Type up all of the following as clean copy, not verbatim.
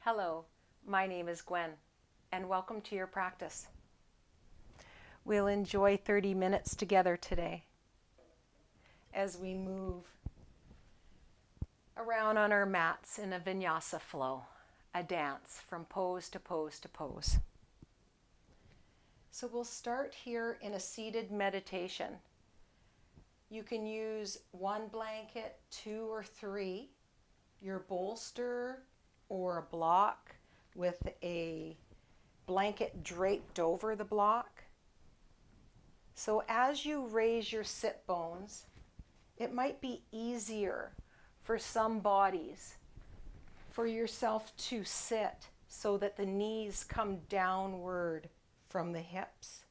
Hello, my name is Gwen, and welcome to your practice. We'll enjoy 30 minutes together today as we move around on our mats in a vinyasa flow, a dance from pose to pose to pose. So we'll start here in a seated meditation. You can use one blanket, two or three, your bolster or a block with a blanket draped over the block. So as you raise your sit bones, it might be easier for some bodies for yourself to sit so that the knees come downward from the hips.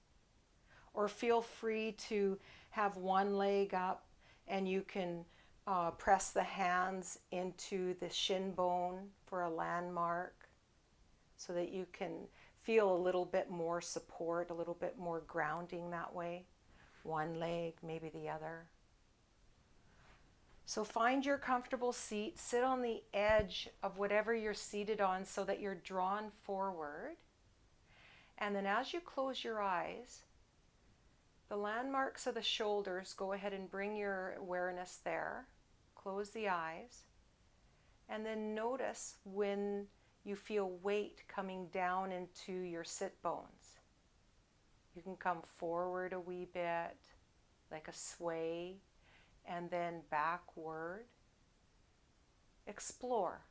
Or feel free to have one leg up and you can press the hands into the shin bone for a landmark so that you can feel a little bit more support, a little bit more grounding that way. One leg, maybe the other. So find your comfortable seat, sit on the edge of whatever you're seated on so that you're drawn forward. And then as you close your eyes, the landmarks of the shoulders, go ahead and bring your awareness there. Close the eyes. And then notice when you feel weight coming down into your sit bones. You can come forward a wee bit, like a sway, and then backward. Explore.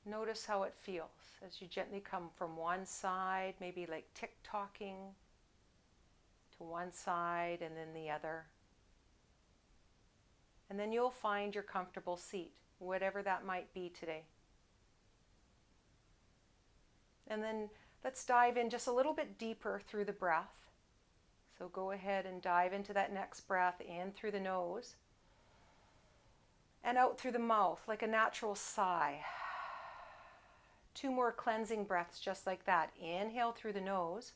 Notice how it feels as you gently come from one side, maybe like tick-tocking to one side and then the other. And then you'll find your comfortable seat, whatever that might be today. And then let's dive in just a little bit deeper through the breath. So go ahead and dive into that next breath, in through the nose and out through the mouth like a natural sigh. 2 more cleansing breaths just like that. Inhale through the nose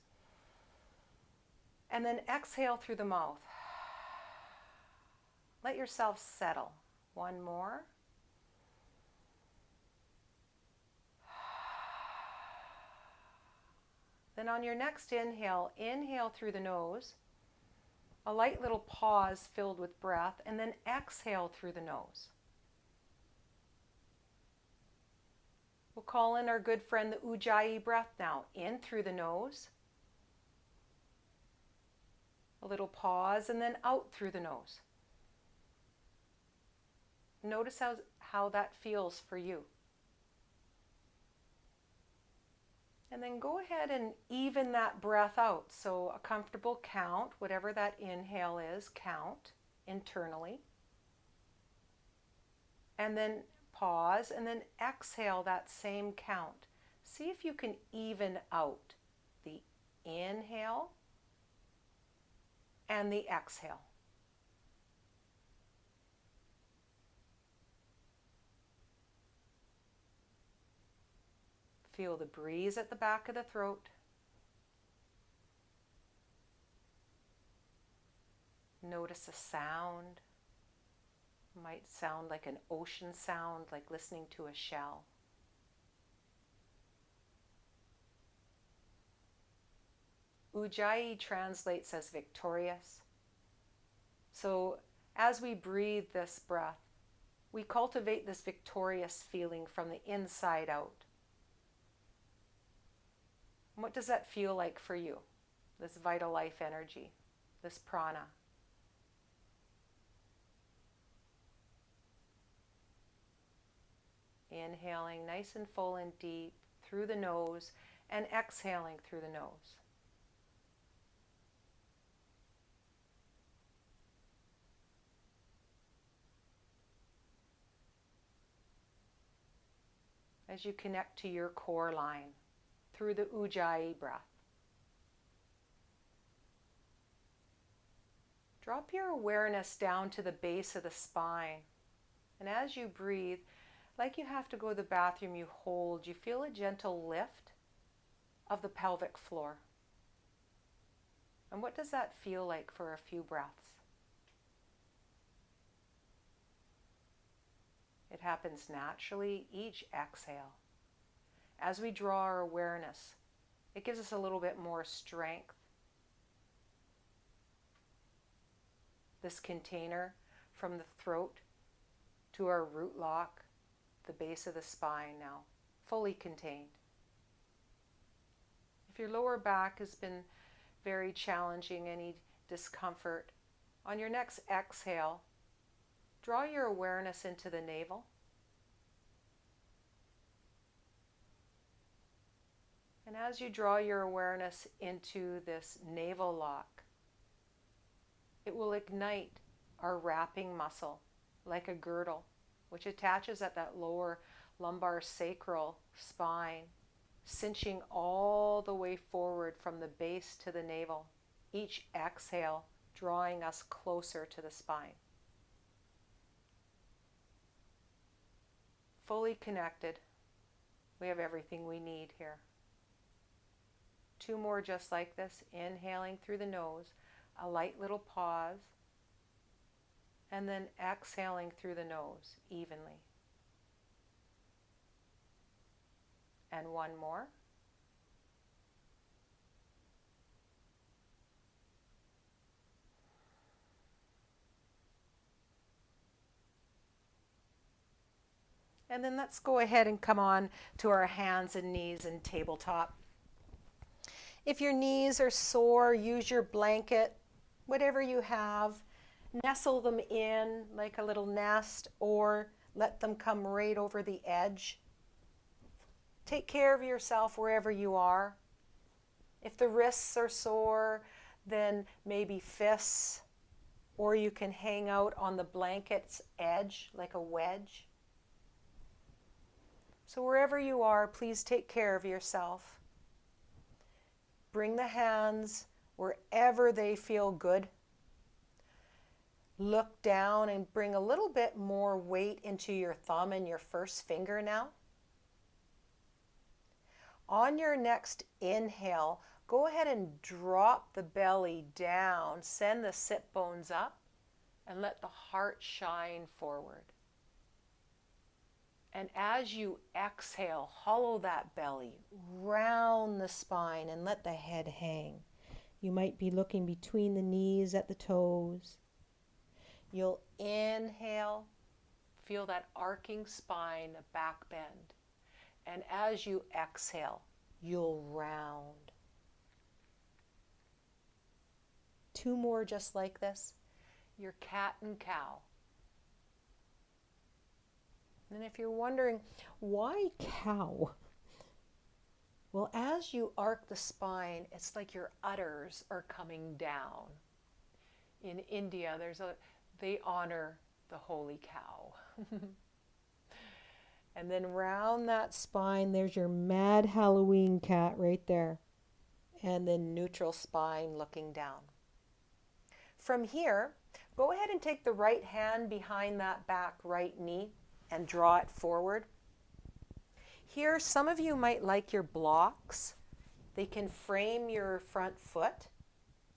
and then exhale through the mouth. Let yourself settle. 1 more. Then on your next inhale, inhale through the nose, a light little pause filled with breath, and then exhale through the nose. We'll call in our good friend the Ujjayi breath now. In through the nose, a little pause, and then out through the nose. Notice how that feels for you. And then go ahead and even that breath out. So a comfortable count, whatever that inhale is, count internally. And then pause and then exhale that same count. See if you can even out the inhale and the exhale. Feel the breeze at the back of the throat. Notice a sound. It might sound like an ocean sound, like listening to a shell. Ujjayi translates as victorious. So as we breathe this breath, we cultivate this victorious feeling from the inside out. What does that feel like for you? This vital life energy, this prana. Inhaling nice and full and deep through the nose and exhaling through the nose. As you connect to your core line through the Ujjayi breath. Drop your awareness down to the base of the spine. And as you breathe, like you have to go to the bathroom, you hold, you feel a gentle lift of the pelvic floor. And what does that feel like for a few breaths? It happens naturally each exhale. As we draw our awareness, it gives us a little bit more strength. This container from the throat to our root lock, the base of the spine now, fully contained. If your lower back has been very challenging, any discomfort, on your next exhale, draw your awareness into the navel. And as you draw your awareness into this navel lock, it will ignite our wrapping muscle like a girdle, which attaches at that lower lumbar sacral spine, cinching all the way forward from the base to the navel. Each exhale drawing us closer to the spine. Fully connected. We have everything we need here. 2 more just like this, inhaling through the nose, a light little pause, and then exhaling through the nose evenly. And 1 more. And then let's go ahead and come on to our hands and knees and tabletop. If your knees are sore, use your blanket, whatever you have. Nestle them in like a little nest or let them come right over the edge. Take care of yourself wherever you are. If the wrists are sore, then maybe fists, or you can hang out on the blanket's edge like a wedge. So wherever you are, please take care of yourself. Bring the hands wherever they feel good. Look down and bring a little bit more weight into your thumb and your first finger now. On your next inhale, go ahead and drop the belly down. Send the sit bones up and let the heart shine forward. And as you exhale, hollow that belly, round the spine, and let the head hang. You might be looking between the knees at the toes. You'll inhale, feel that arcing spine, a back bend. And as you exhale, you'll round. 2 more just like this. Your cat and cow. And if you're wondering, why cow? Well, as you arc the spine, it's like your udders are coming down. In India, they honor the holy cow. And then round that spine, there's your mad Halloween cat right there. And then neutral spine looking down. From here, go ahead and take the right hand behind that back right knee and draw it forward. Here, some of you might like your blocks. They can frame your front foot.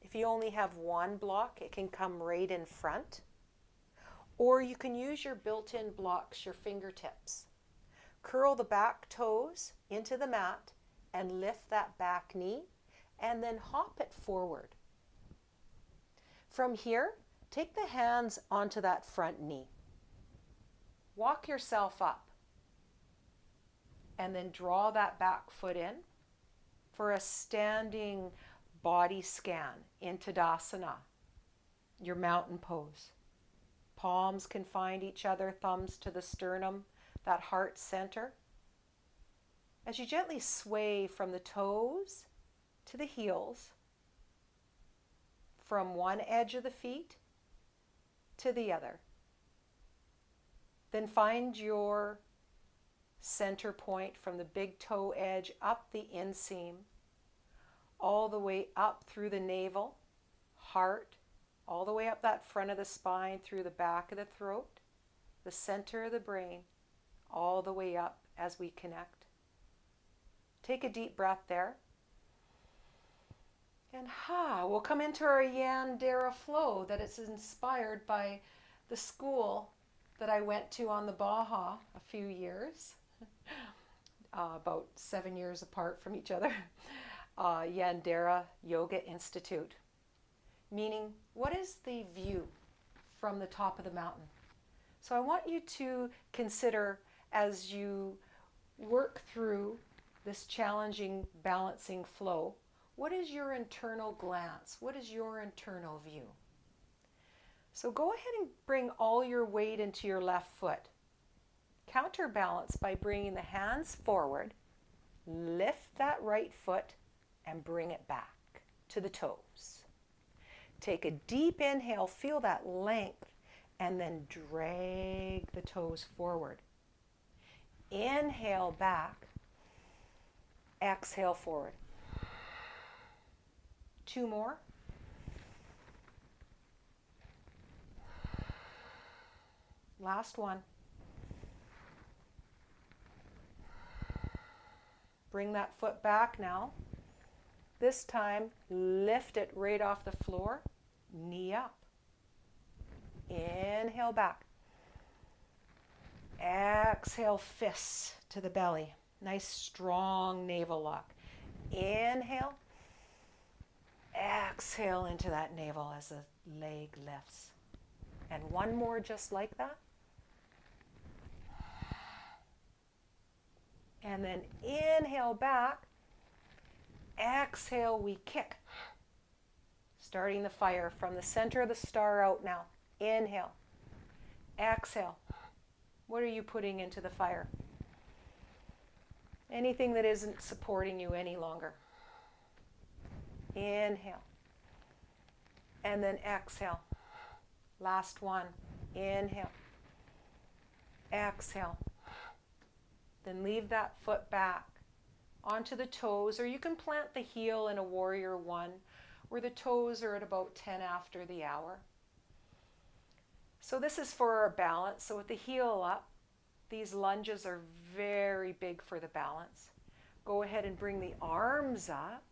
If you only have 1 block, it can come right in front. Or you can use your built-in blocks, your fingertips. Curl the back toes into the mat and lift that back knee and then hop it forward. From here, take the hands onto that front knee. Walk yourself up and then draw that back foot in for a standing body scan in Tadasana, your mountain pose. Palms can find each other, thumbs to the sternum, that heart center. As you gently sway from the toes to the heels, from one edge of the feet to the other. Then find your center point from the big toe edge up the inseam, all the way up through the navel, heart, all the way up that front of the spine, through the back of the throat, the center of the brain, all the way up as we connect. Take a deep breath there. And we'll come into our Yandara Flow that is inspired by the school that I went to on the Baja a few years, about 7 years apart from each other, Yandara Yoga Institute, meaning what is the view from the top of the mountain? So I want you to consider, as you work through this challenging balancing flow, what is your internal glance? What is your internal view? So go ahead and bring all your weight into your left foot. Counterbalance by bringing the hands forward, lift that right foot and bring it back to the toes. Take a deep inhale, feel that length, and then drag the toes forward. Inhale back, exhale forward. 2 more. Last one. Bring that foot back now. This time, lift it right off the floor, knee up. Inhale back. Exhale, fists to the belly. Nice strong navel lock. Inhale. Exhale into that navel as the leg lifts. And one more just like that. And then inhale back. Exhale, we kick. Starting the fire from the center of the star out now. Inhale. Exhale. What are you putting into the fire? Anything that isn't supporting you any longer. Inhale. And then exhale. Last one. Inhale. Exhale. Then leave that foot back onto the toes, or you can plant the heel in a warrior one, where the toes are at about 10 after the hour. So this is for our balance. So with the heel up, these lunges are very big for the balance. Go ahead and bring the arms up.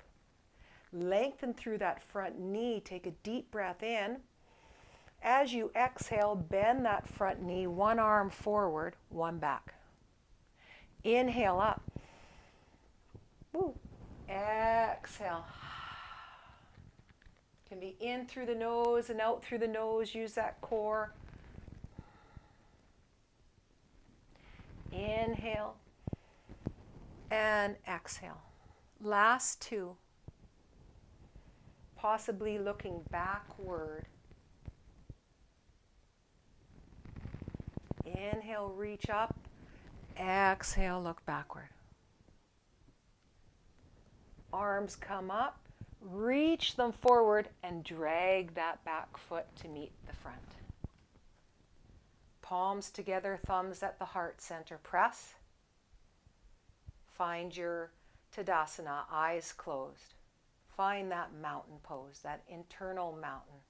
Lengthen through that front knee. Take a deep breath in. As you exhale, bend that front knee, one arm forward, one back. Inhale up. Woo. Exhale. Can be in through the nose and out through the nose. Use that core. Inhale and exhale. Last 2. Possibly looking backward. Inhale, reach up. Exhale, look backward. Arms come up. Reach them forward and drag that back foot to meet the front. Palms together, thumbs at the heart center. Press. Find your Tadasana, eyes closed. Find that mountain pose, that internal mountain,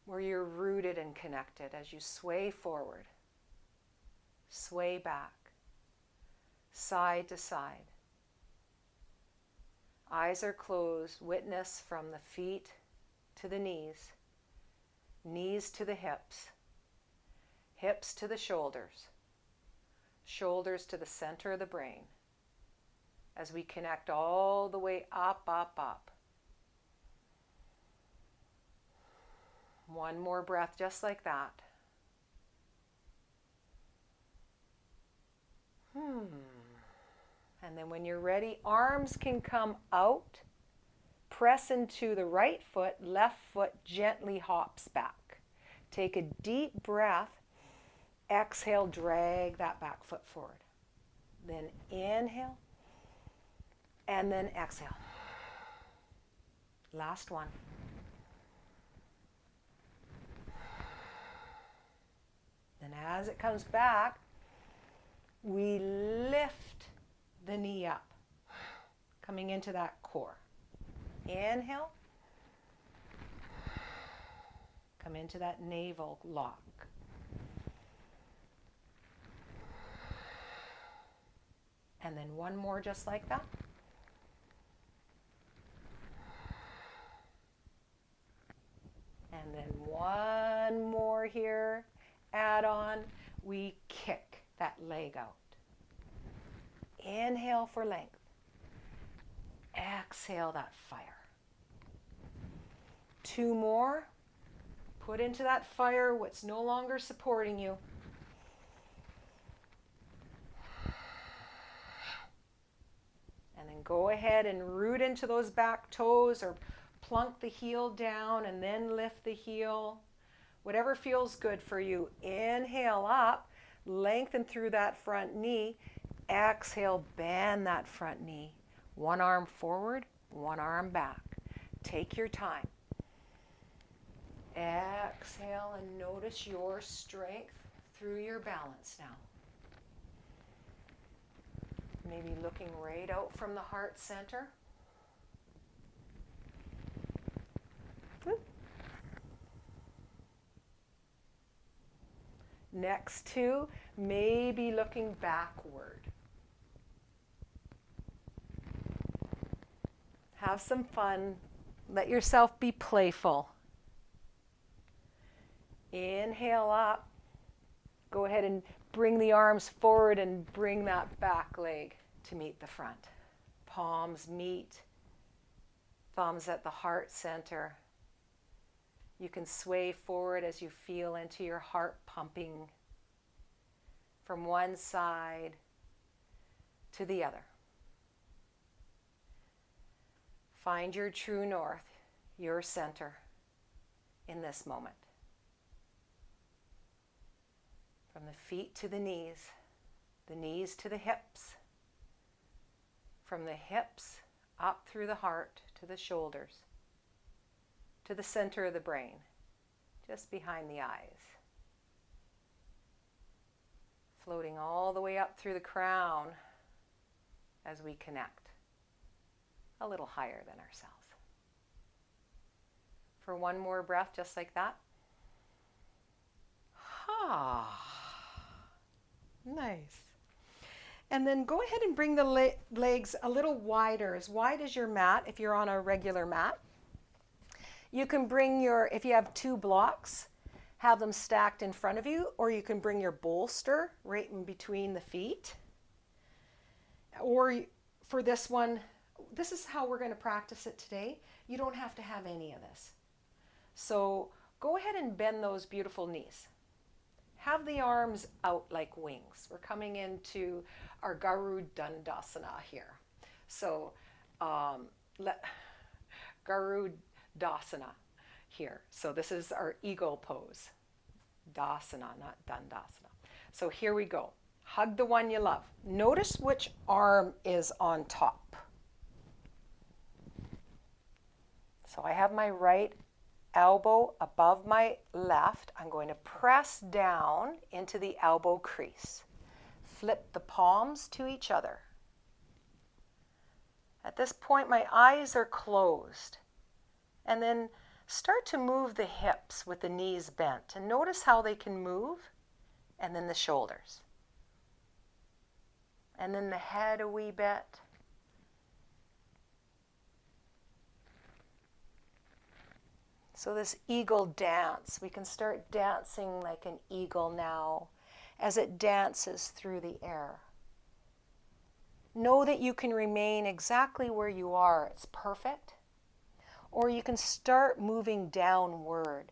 where you're rooted and connected as you sway forward, sway back, side to side. Eyes are closed. Witness from the feet to the knees, knees to the hips, hips to the shoulders, shoulders to the center of the brain, as we connect all the way up, up, up. One more breath just like that. And then when you're ready, arms can come out. Press into the right foot, left foot gently hops back. Take a deep breath. Exhale, drag that back foot forward. Then inhale. And then exhale. Last one. Then as it comes back, we lift the knee up, coming into that core. Inhale. Come into that navel lock. And then one more just like that. And then one more here. pad on, we kick that leg out. Inhale for length. Exhale that fire. 2 more. Put into that fire what's no longer supporting you. And then go ahead and root into those back toes or plunk the heel down and then lift the heel. Whatever feels good for you. Inhale up, lengthen through that front knee. Exhale, bend that front knee. One arm forward, one arm back. Take your time. Exhale and notice your strength through your balance now. Maybe looking right out from the heart center. Next 2, maybe looking backward. Have some fun. Let yourself be playful. Inhale up. Go ahead and bring the arms forward and bring that back leg to meet the front. Palms meet. Thumbs at the heart center. You can sway forward as you feel into your heart pumping from one side to the other. Find your true north, your center in this moment. From the feet to the knees to the hips, from the hips up through the heart to the shoulders, to the center of the brain, just behind the eyes. Floating all the way up through the crown as we connect a little higher than ourselves. For one more breath, just like that. Nice. And then go ahead and bring the legs a little wider, as wide as your mat if you're on a regular mat. You can bring if you have 2 blocks, have them stacked in front of you, or you can bring your bolster right in between the feet. Or for this one, this is how we're going to practice it today. You don't have to have any of this. So go ahead and bend those beautiful knees. Have the arms out like wings. We're coming into our Garudandasana here. So Garudasana here. So this is our eagle pose. Dasana, not Dandasana. So here we go. Hug the one you love. Notice which arm is on top. So I have my right elbow above my left. I'm going to press down into the elbow crease. Flip the palms to each other. At this point, my eyes are closed. And then start to move the hips with the knees bent. And notice how they can move. And then the shoulders. And then the head a wee bit. So this eagle dance, we can start dancing like an eagle now as it dances through the air. Know that you can remain exactly where you are. It's perfect. Or you can start moving downward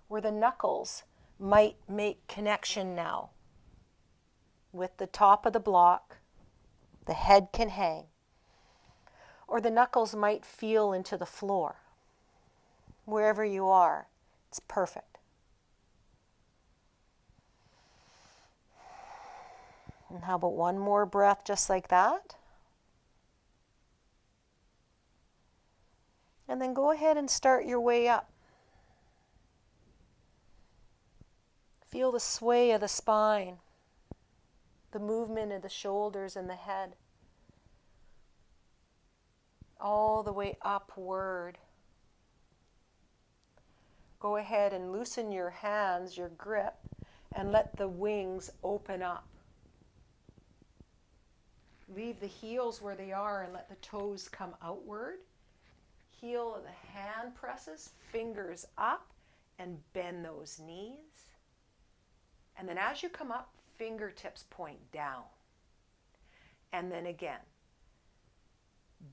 where the knuckles might make connection now with the top of the block. The head can hang. Or the knuckles might feel into the floor. Wherever you are, it's perfect. And how about one more breath just like that? And then go ahead and start your way up. Feel the sway of the spine, the movement of the shoulders and the head, all the way upward. Go ahead and loosen your hands, your grip, and let the wings open up. Leave the heels where they are and let the toes come outward. Heel of the hand presses, fingers up, and bend those knees. And then as you come up, fingertips point down. And then again,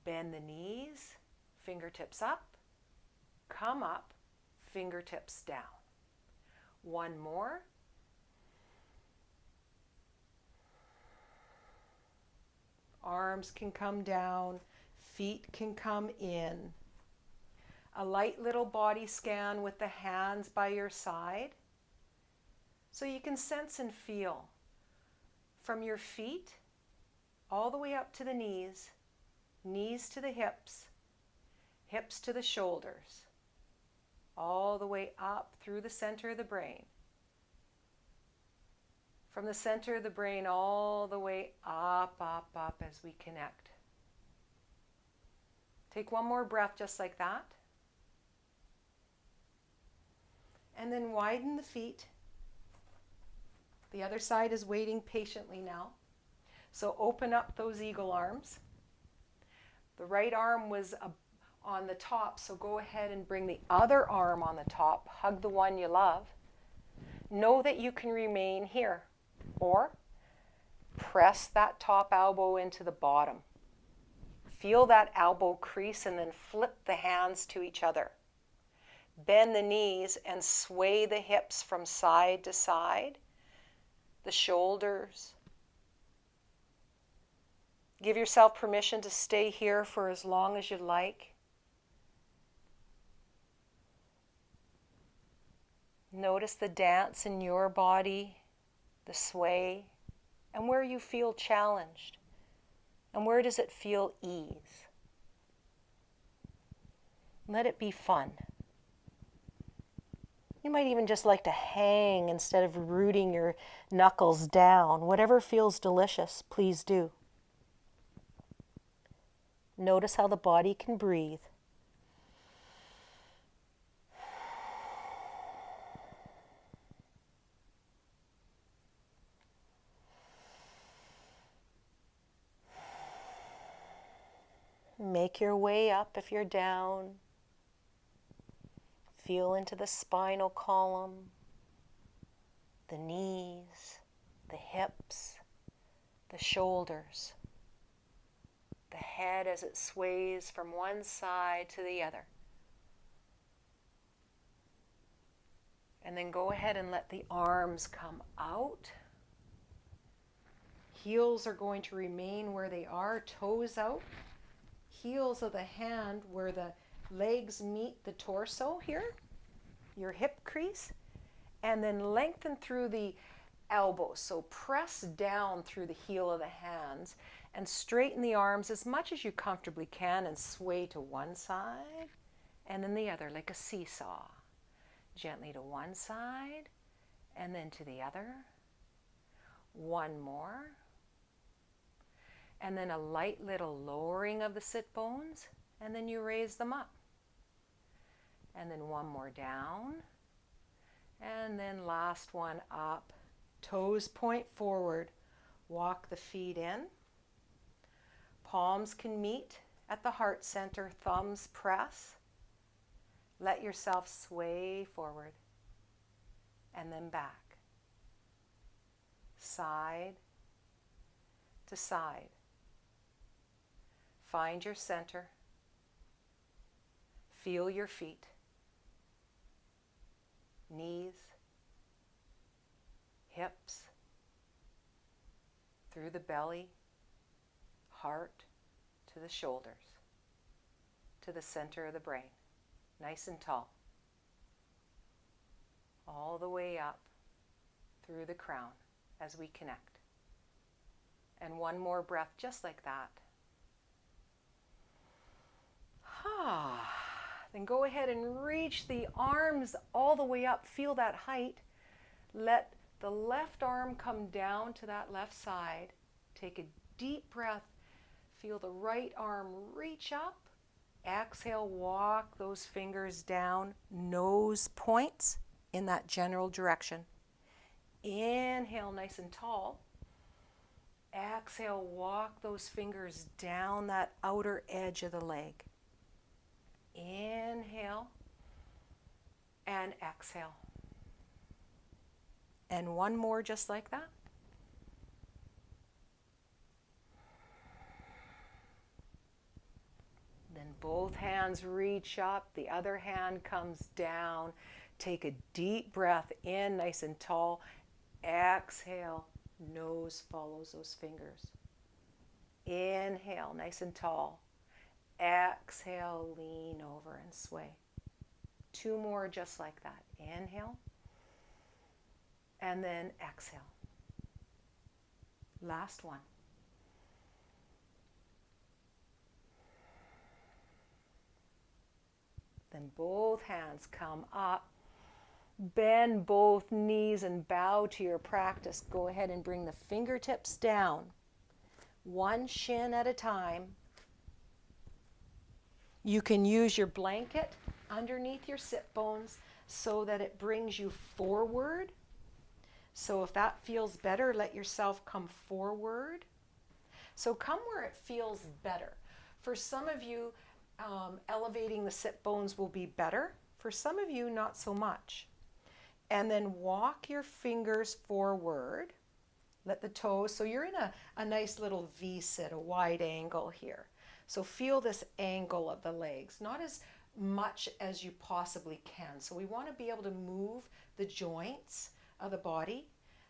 bend the knees, fingertips up, come up, fingertips down. One more. Arms can come down, feet can come in. A light little body scan with the hands by your side. So you can sense and feel from your feet all the way up to the knees, knees to the hips, hips to the shoulders, all the way up through the center of the brain. From the center of the brain all the way up, up, up as we connect. Take one more breath just like that. And then widen the feet. The other side is waiting patiently now. So open up those eagle arms. The right arm was on the top, so go ahead and bring the other arm on the top. Hug the one you love. Know that you can remain here, or press that top elbow into the bottom. Feel that elbow crease and then flip the hands to each other. Bend the knees and sway the hips from side to side, the shoulders. Give yourself permission to stay here for as long as you like. Notice the dance in your body, the sway, and where you feel challenged, and where does it feel ease. Let it be fun. You might even just like to hang instead of rooting your knuckles down. Whatever feels delicious, please do. Notice how the body can breathe. Make your way up if you're down. Feel into the spinal column, the knees, the hips, the shoulders, the head as it sways from one side to the other. And then go ahead and let the arms come out. Heels are going to remain where they are, toes out. Heels of the hand where the legs meet the torso here, your hip crease, and then lengthen through the elbows. So press down through the heel of the hands and straighten the arms as much as you comfortably can and sway to one side and then the other like a seesaw. Gently to one side and then to the other. One more. And then a light little lowering of the sit bones, and then you raise them up. And then one more down, and then last one up. Toes point forward, walk the feet in. Palms can meet at the heart center, thumbs press. Let yourself sway forward, and then back. Side to side. Find your center. Feel your feet, knees, hips, through the belly, heart, to the shoulders, to the center of the brain, nice and tall, all the way up through the crown as we connect. And one more breath just like that. Then go ahead and reach the arms all the way up. Feel that height. Let the left arm come down to that left side. Take a deep breath. Feel the right arm reach up. Exhale, walk those fingers down. Nose points in that general direction. Inhale, nice and tall. Exhale, walk those fingers down that outer edge of the leg. Inhale and exhale. And one more just like that. Then both hands reach up, the other hand comes down. Take a deep breath in, nice and tall. Exhale, nose follows those fingers. Inhale, nice and tall. Exhale, lean over and sway. Two more just like that. Inhale, and then exhale. Last one. Then both hands come up. Bend both knees and bow to your practice. Go ahead and bring the fingertips down, one shin at a time. You can use your blanket underneath your sit bones so that it brings you forward. So if that feels better, let yourself come forward. So come where it feels better. For some of you, elevating the sit bones will be better. For some of you, not so much. And then walk your fingers forward. Let the toes, so you're in a nice little V-sit, a wide angle here. So feel this angle of the legs, not as much as you possibly can. So we want to be able to move the joints of the body.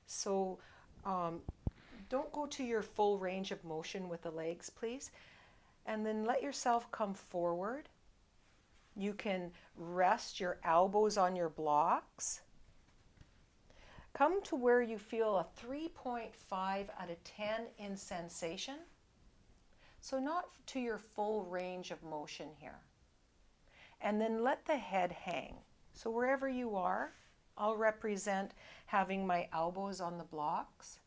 So don't go to your full range of motion with the legs, please. And then let yourself come forward. You can rest your elbows on your blocks. Come to where you feel a 3.5 out of 10 in sensation. So not to your full range of motion here. And then let the head hang. So wherever you are, I'll represent having my elbows on the blocks.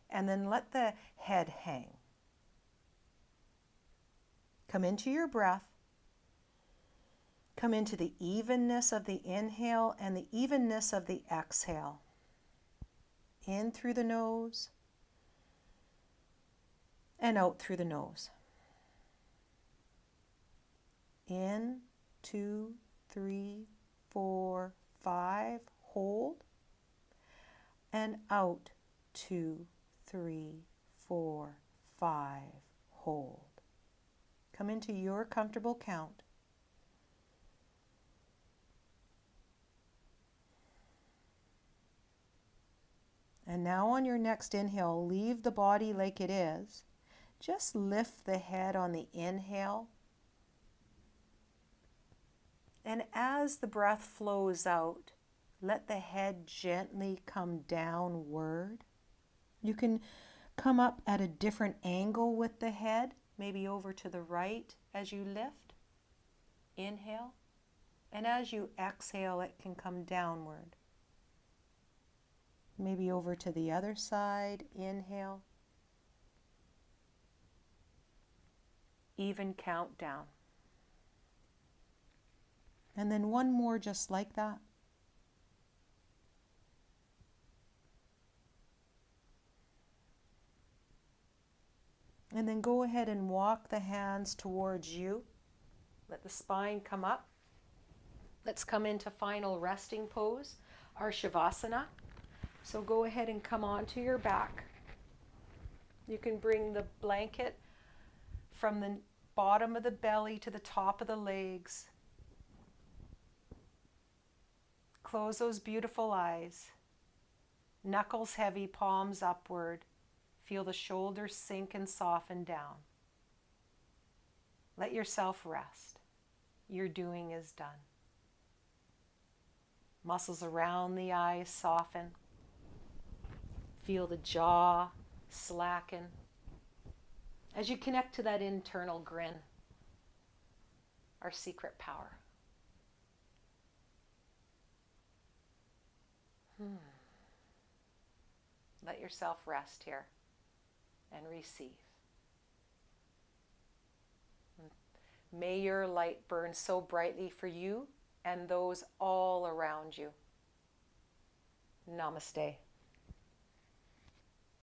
And then let the head hang. Come into your breath. Come into the evenness of the inhale and the evenness of the exhale. In through the nose and out through the nose. In, 2, 3, 4, 5, hold. And out, 2, 3, 4, 5, hold. Come into your comfortable count. And now on your next inhale, leave the body like it is. Just lift the head on the inhale. And as the breath flows out, let the head gently come downward. You can come up at a different angle with the head, maybe over to the right as you lift. Inhale. And as you exhale, it can come downward. Maybe over to the other side. Inhale. Even count down. And then one more just like that. And then go ahead and walk the hands towards you. Let the spine come up. Let's come into final resting pose, our Shavasana. So go ahead and come onto your back. You can bring the blanket from the bottom of the belly to the top of the legs. Close those beautiful eyes. Knuckles heavy, palms upward. Feel the shoulders sink and soften down. Let yourself rest. Your doing is done. Muscles around the eyes soften. Feel the jaw slacken as you connect to that internal grin, our secret power. Let yourself rest here and receive. May your light burn so brightly for you and those all around you. Namaste.